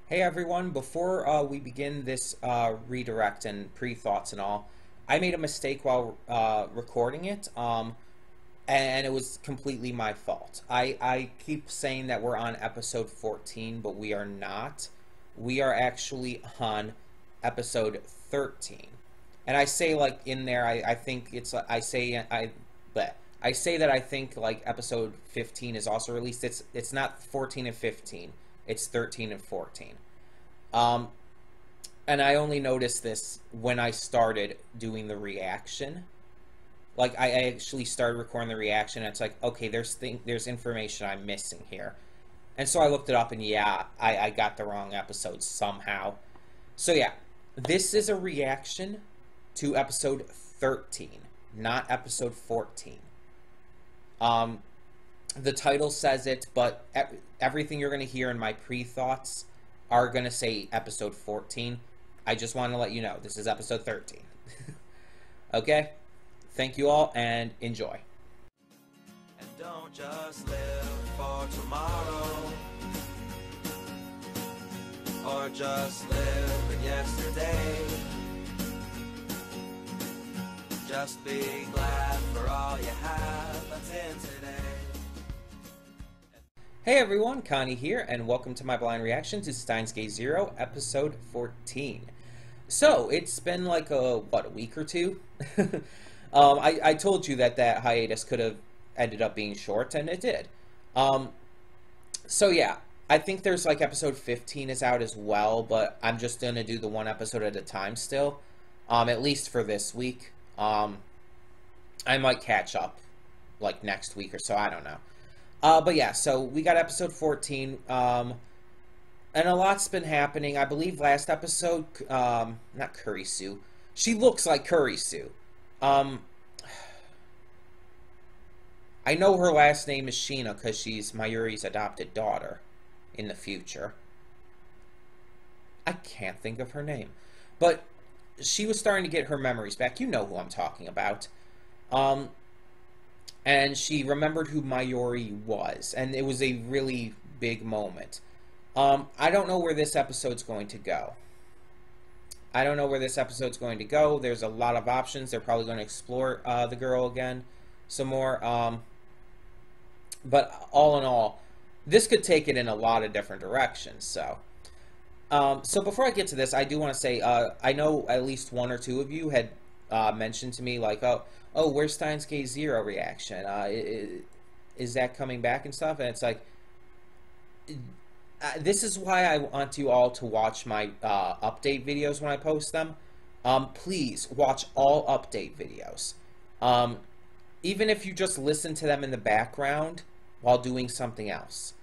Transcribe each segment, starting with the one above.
Hey everyone, before we begin this redirect and pre-thoughts and all, I made a mistake while recording it, and it was completely my fault. I keep saying that we're on episode 14, but we are not. We are actually on episode 13. And I say like in there, I think it's, I say that I think like episode 15 is also released. It's not 14 and 15. It's 13 and 14. Um, and I only noticed this when I started doing the reaction. Like I actually started recording the reaction, and it's like, okay, there's information I'm missing here. And so I looked it up, and yeah, I got the wrong episode somehow. So yeah, this is a reaction to episode 13, not episode 14. Um, the title says it, but everything you're going to hear in my pre-thoughts are going to say episode 14. I just want to let you know, this is episode 13. Okay? Thank you all, and enjoy. And don't just live for tomorrow, or just live in yesterday. Just be glad for all you have that's in today. Hey everyone, Connie here, and welcome to my blind reaction to Steins Gate 0, episode 14. So, it's been like a week or two? I told you that hiatus could have ended up being short, and it did. So yeah, I think there's like episode 15 is out as well, but I'm just gonna do the one episode at a time still, at least for this week. I might catch up like next week or so, I don't know. But yeah, so we got episode 14, and a lot's been happening. I believe last episode, not Curry Sue. She looks like Curry Sue. I know her last name is Sheena because she's Mayuri's adopted daughter in the future. I can't think of her name. But she was starting to get her memories back. You know who I'm talking about. And she remembered who Mayuri was, and it was a really big moment. I don't know where this episode's going to go. There's a lot of options. They're probably going to explore the girl again some more. But all in all, this could take it in a lot of different directions. So before I get to this, I do want to say, I know at least one or two of you had mentioned to me, like, oh, where's Steins Gate 0 reaction? Is that coming back and stuff? And it's like, this is why I want you all to watch my update videos when I post them. Please watch all update videos. Even if you just listen to them in the background while doing something else.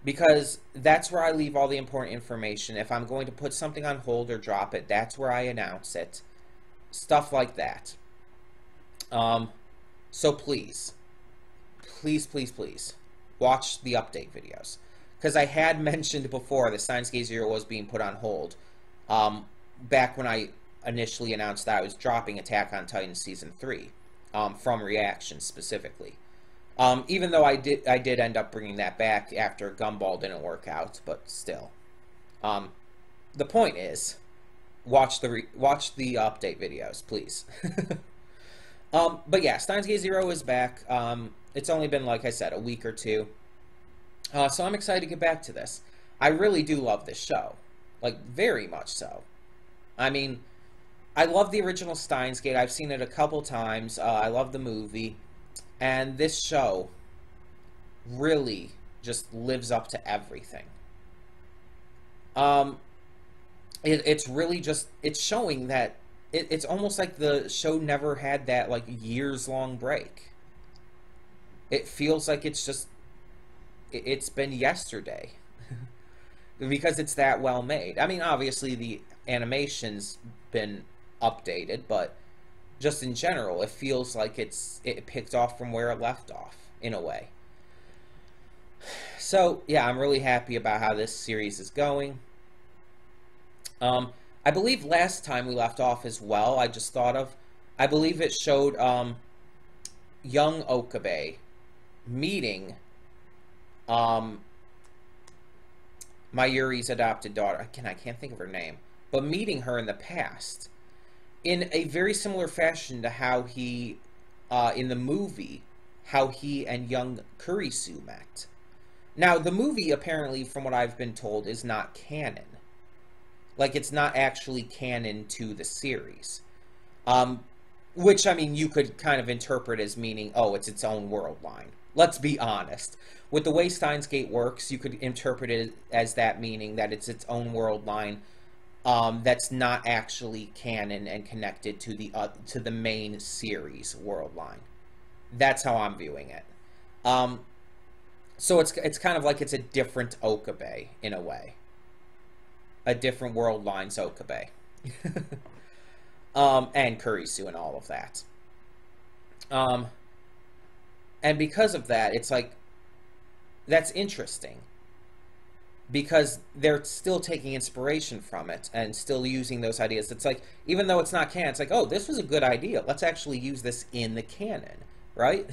Because that's where I leave all the important information. If I'm going to put something on hold or drop it, that's where I announce it. Stuff like that. So please, watch the update videos. Because I had mentioned before that Steins Gate 0 was being put on hold. Back when I initially announced that I was dropping Attack on Titan Season 3. From Reaction specifically. Even though I did end up bringing that back after Gumball didn't work out, but still. The point is, watch the update videos, please. But yeah, Steins Gate 0 is back. It's only been, like I said, a week or two. So I'm excited to get back to this. I really do love this show. Like, very much so. I mean, I love the original Steins Gate. I've seen it a couple times. I love the movie. And this show really just lives up to everything. It's really just, it's showing that it's almost like the show never had that, like, years-long break. It feels like it's just, it's been yesterday. Because it's that well made. I mean, obviously the animation's been updated, but just in general, it feels like it picked off from where it left off, in a way. So, yeah, I'm really happy about how this series is going. I believe last time we left off as well, I just thought of, I believe it showed young Okabe meeting Mayuri's adopted daughter, again, I can't think of her name, but meeting her in the past in a very similar fashion to how he, in the movie, how he and young Kurisu met. Now, the movie, apparently, from what I've been told, is not canon. Like, it's not actually canon to the series. Which, I mean, you could kind of interpret as meaning, oh, it's its own world line. Let's be honest. With the way Steins Gate works, you could interpret it as that meaning that it's its own world line that's not actually canon and connected to the main series world line. That's how I'm viewing it. So it's kind of like it's a different Okabe in a way. A different world line's Okabe. And Kurisu and all of that. And because of that, it's like, that's interesting. Because they're still taking inspiration from it and still using those ideas. It's like, even though it's not canon, it's like, oh, this was a good idea. Let's actually use this in the canon, right?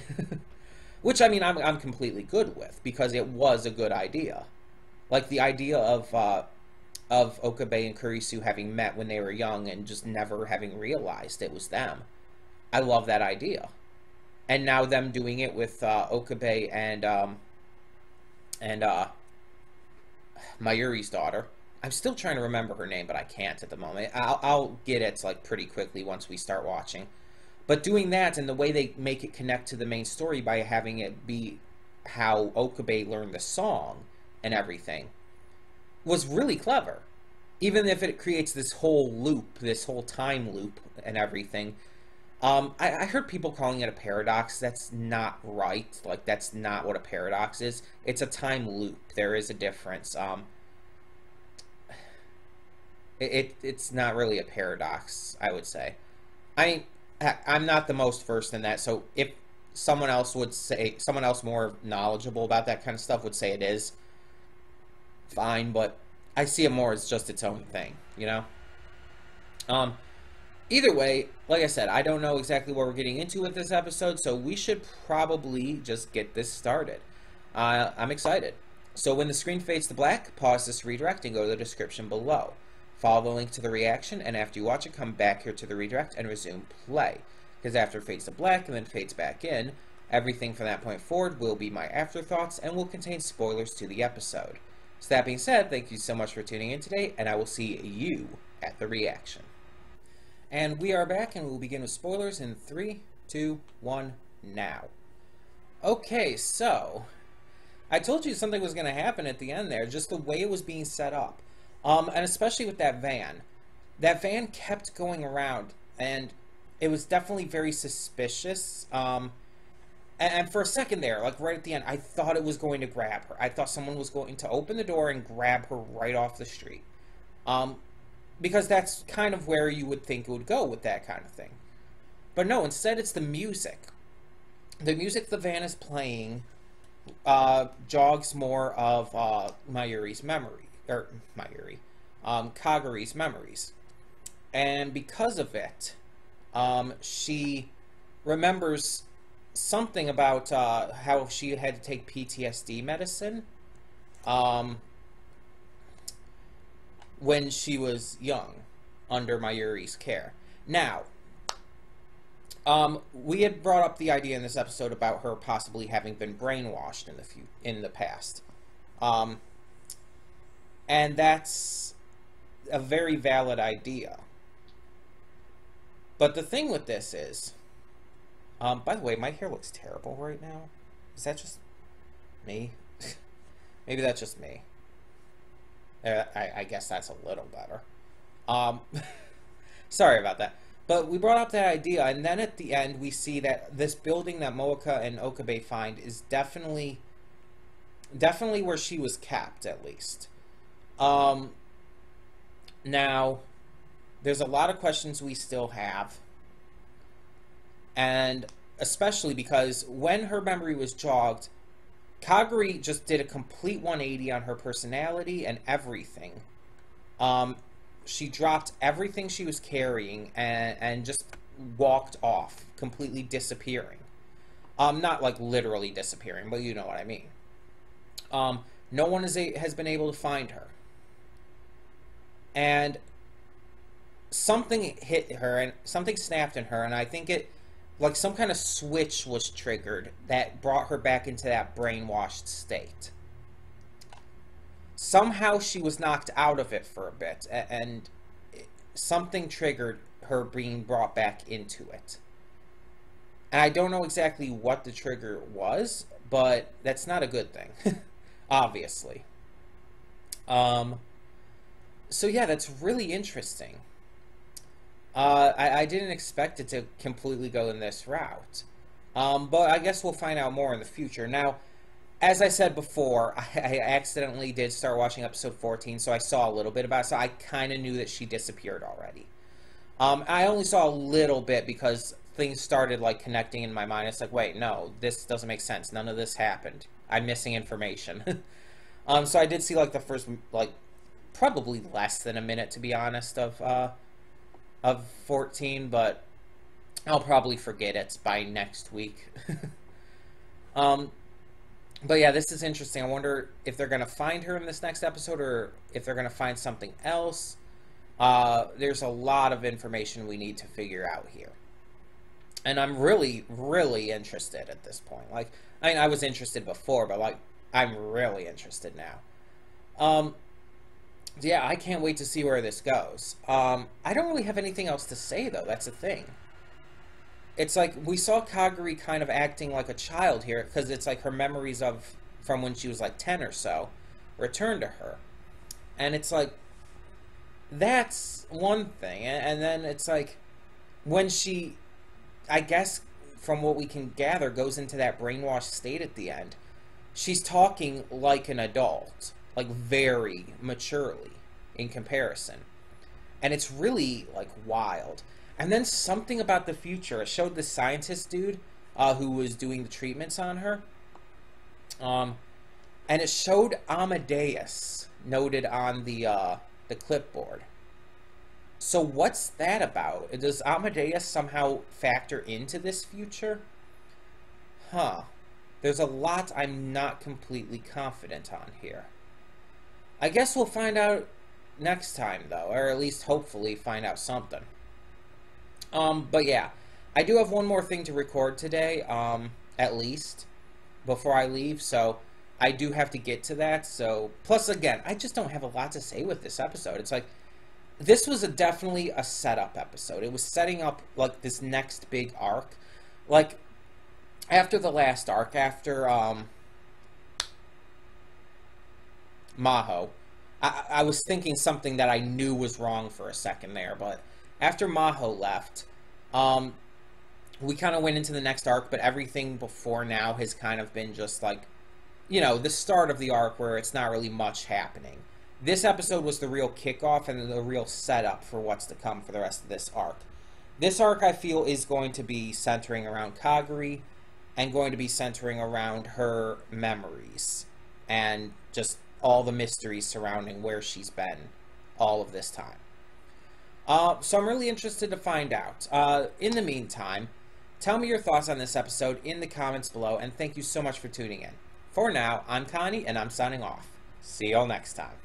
Which, I mean, I'm completely good with, because it was a good idea. Like, the idea of Okabe and Kurisu having met when they were young and just never having realized it was them. I love that idea. And now them doing it with Okabe and Mayuri's daughter. I'm still trying to remember her name, but I can't at the moment. I'll get it, like, pretty quickly once we start watching. But doing that, and the way they make it connect to the main story by having it be how Okabe learned the song and everything, was really clever. Even if it creates this whole loop, this whole time loop and everything. I heard people calling it a paradox. That's not right. Like, that's not what a paradox is. It's a time loop. There is a difference. It's not really a paradox, I would say. I'm not the most versed in that, so if someone else more knowledgeable about that kind of stuff would say it is, fine, but I see it more as just its own thing, you know? Either way, like I said, I don't know exactly what we're getting into with this episode, so we should probably just get this started. I'm excited. So when the screen fades to black, pause this redirect and go to the description below. Follow the link to the reaction, and after you watch it, come back here to the redirect and resume play. Because after it fades to black and then fades back in, everything from that point forward will be my afterthoughts and will contain spoilers to the episode. So that being said, thank you so much for tuning in today, and I will see you at the reaction. And we are back, and we'll begin with spoilers in 3, 2, 1, now. Okay, so I told you something was going to happen at the end there, just the way it was being set up. And especially with that van. That van kept going around, and it was definitely very suspicious. And for a second there, like right at the end, I thought it was going to grab her. I thought someone was going to open the door and grab her right off the street. Because that's kind of where you would think it would go with that kind of thing. But no, instead it's the music. The music the van is playing jogs more of Mayuri's memory. Or, Kaguri's memories. And because of it, she remembers something about how she had to take PTSD medicine when she was young, under Mayuri's care. Now, we had brought up the idea in this episode about her possibly having been brainwashed in the past. And that's a very valid idea. But the thing with this is, by the way, my hair looks terrible right now. Is that just me? Maybe that's just me. I guess that's a little better. Sorry about that. But we brought up that idea, and then at the end we see that this building that Moeka and Okabe find is definitely where she was kept, at least. Now, there's a lot of questions we still have, and especially because when her memory was jogged, Kaguri just did a complete 180 on her personality and everything. She dropped everything she was carrying and just walked off, completely disappearing. Not like literally disappearing, but you know what I mean. No one has been able to find her. and something hit her and something snapped in her, and I think it, like some kind of switch was triggered that brought her back into that brainwashed state. Somehow she was knocked out of it for a bit, and something triggered her being brought back into it. And I don't know exactly what the trigger was, but that's not a good thing, obviously. So yeah, that's really interesting. I didn't expect it to completely go in this route. But I guess we'll find out more in the future. Now, as I said before, I accidentally did start watching episode 14, so I saw a little bit about it, so I kind of knew that she disappeared already. I only saw a little bit because things started, like, connecting in my mind. It's like, wait, no, this doesn't make sense. None of this happened. I'm missing information. So I did see, like, the first, like, probably less than a minute, to be honest, of 14, but I'll probably forget it by next week. But yeah, this is interesting. I wonder if they're going to find her in this next episode or if they're going to find something else. There's a lot of information we need to figure out here. And I'm really, really interested at this point. Like, I mean, I was interested before, but, like, I'm really interested now. Yeah, I can't wait to see where this goes. I don't really have anything else to say, though. That's the thing. It's like, we saw Kaguri kind of acting like a child here, because it's like her memories from when she was like 10 or so return to her. And it's like, that's one thing. And then it's like, when she, I guess, from what we can gather, goes into that brainwashed state at the end, she's talking like an adult, like very maturely in comparison. And it's really, like, wild. And then something about the future. It showed the scientist dude who was doing the treatments on her. And it showed Amadeus noted on the clipboard. So what's that about? Does Amadeus somehow factor into this future? Huh. There's a lot I'm not completely confident on here. I guess we'll find out next time, though. Or at least, hopefully, find out something. But yeah, I do have one more thing to record today, at least, before I leave, so I do have to get to that, so, plus again, I just don't have a lot to say with this episode. It's like, this was definitely a setup episode. It was setting up, like, this next big arc. Like, after the last arc, after, Maho, I was thinking something that I knew was wrong for a second there, but after Maho left, we kind of went into the next arc, but everything before now has kind of been just like, you know, the start of the arc where it's not really much happening. This episode was the real kickoff and the real setup for what's to come for the rest of this arc. This arc, I feel, is going to be centering around Kaguri and going to be centering around her memories and just all the mysteries surrounding where she's been all of this time. So I'm really interested to find out. In the meantime, tell me your thoughts on this episode in the comments below, and thank you so much for tuning in. For now, I'm Connie, and I'm signing off. See y'all next time.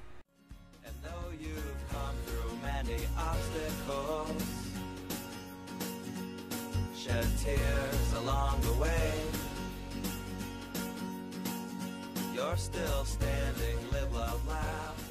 And though you've come through many obstacles, shed tears along the way, you're still standing, live, love, laugh.